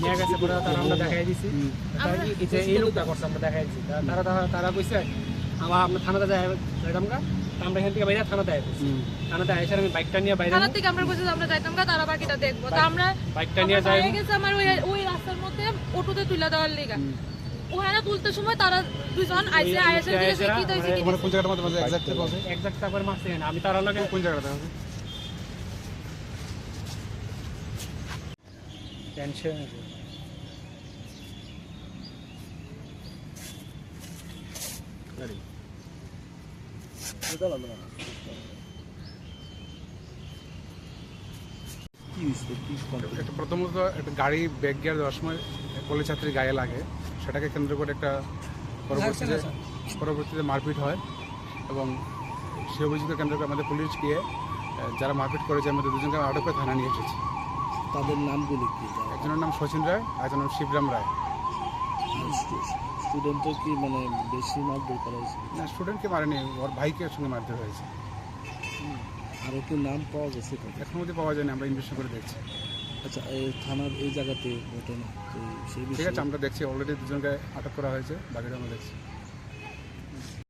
নিয়ে গেছে পরে তারা আমরা দেখাই দিছি এই লোকটা করছে আমরা দেখাই দিছি তারা কইছে আবার আমরা থানাতে যাই ম্যাডামকা আমরা এখান থেকে বাইরে থানাতে আইছি থানাতে আইসা আমি বাইকটা নিয়ে বাইরে থানা থেকে আমরা কইছি আমরা যাইতাম গা তারা বাকিটা দেখবো তো আমরা বাইকটা নিয়ে যাই গেছে আমার ওই রাস্তার মধ্যে অটোতে তুলে দেওয়ার লাগা ওখানে তুলতে সময় তারা দুইজন আইসে আইসে দিয়েছে কি হইছে কি কোন জায়গাটার মধ্যে এক্সাক্ট করে মারছে আমি তার লাগে কোন জায়গাটা আছে টেনশন প্রথমত একটা গাড়ি ব্যাক গিয়ার দেওয়ার সময় কলেজ ছাত্রীর গায়ে লাগে, সেটাকে কেন্দ্র করে একটা পরবর্তীতে মারপিট হয় এবং সে অভিযোগকে কেন্দ্র করে আমাদের পুলিশ গিয়ে যারা মারপিট করেছে আমাদের দুজনকে আটক করে থানা নিয়ে এসেছে। তাদের নামগুলি কি? একজনের নাম শচীন রায়, একজনের নাম শিবরাম রায়। স্টুডেন্টও কি মানে বেশি মারধর করা হয়েছে? না, স্টুডেন্টকে মারেনি, ওর ভাইকে সঙ্গে মারধর হয়েছে। আরও কি নাম পাওয়া গেছে? এখন অবধি পাওয়া যায়নি, আমরা ইনভেস্টিগেশন করে দেখছি। আচ্ছা, এই থানার এই জায়গাতে ঘটনা, তো সেই ঠিক আছে, আমরা দেখছি অলরেডি দুজনকে আটক করা হয়েছে, বাকিটা আমরা দেখছি।